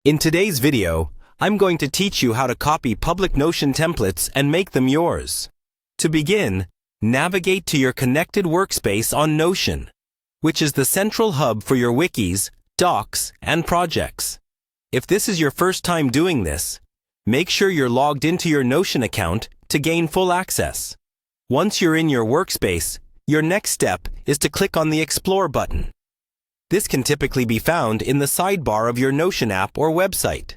In today's video, I'm going to teach you how to copy public Notion templates and make them yours. To begin, navigate to your connected workspace on Notion, which is the central hub for your wikis, docs, and projects. If this is your first time doing this, make sure you're logged into your Notion account to gain full access. Once you're in your workspace, your next step is to click on the Explore button. This can typically be found in the sidebar of your Notion app or website.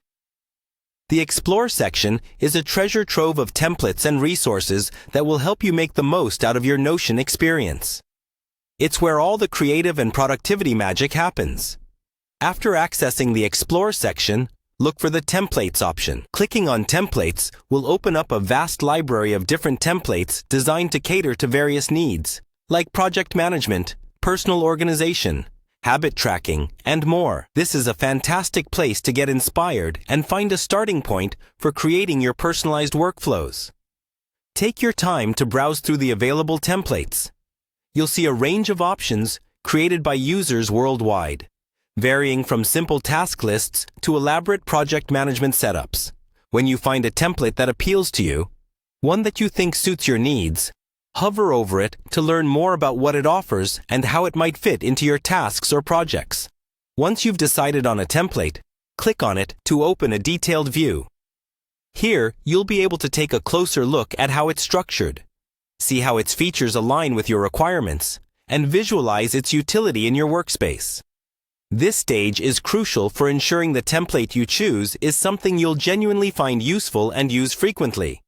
The Explore section is a treasure trove of templates and resources that will help you make the most out of your Notion experience. It's where all the creative and productivity magic happens. After accessing the Explore section, look for the Templates option. Clicking on Templates will open up a vast library of different templates designed to cater to various needs, like project management, personal organization, habit tracking, and more. This is a fantastic place to get inspired and find a starting point for creating your personalized workflows. Take your time to browse through the available templates. You'll see a range of options created by users worldwide, varying from simple task lists to elaborate project management setups. When you find a template that appeals to you, one that you think suits your needs, hover over it to learn more about what it offers and how it might fit into your tasks or projects. Once you've decided on a template, click on it to open a detailed view. Here, you'll be able to take a closer look at how it's structured, see how its features align with your requirements, and visualize its utility in your workspace. This stage is crucial for ensuring the template you choose is something you'll genuinely find useful and use frequently.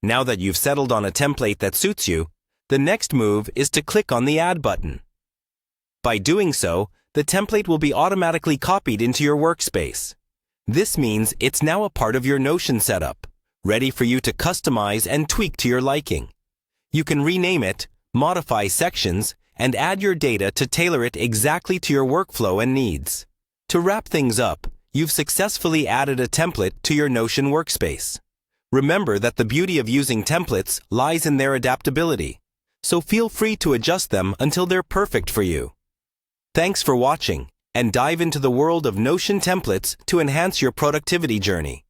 Now that you've settled on a template that suits you, the next move is to click on the Add button. By doing so, the template will be automatically copied into your workspace. This means it's now a part of your Notion setup, ready for you to customize and tweak to your liking. You can rename it, modify sections, and add your data to tailor it exactly to your workflow and needs. To wrap things up, you've successfully added a template to your Notion workspace. Remember that the beauty of using templates lies in their adaptability, so feel free to adjust them until they're perfect for you. Thanks for watching, and dive into the world of Notion templates to enhance your productivity journey.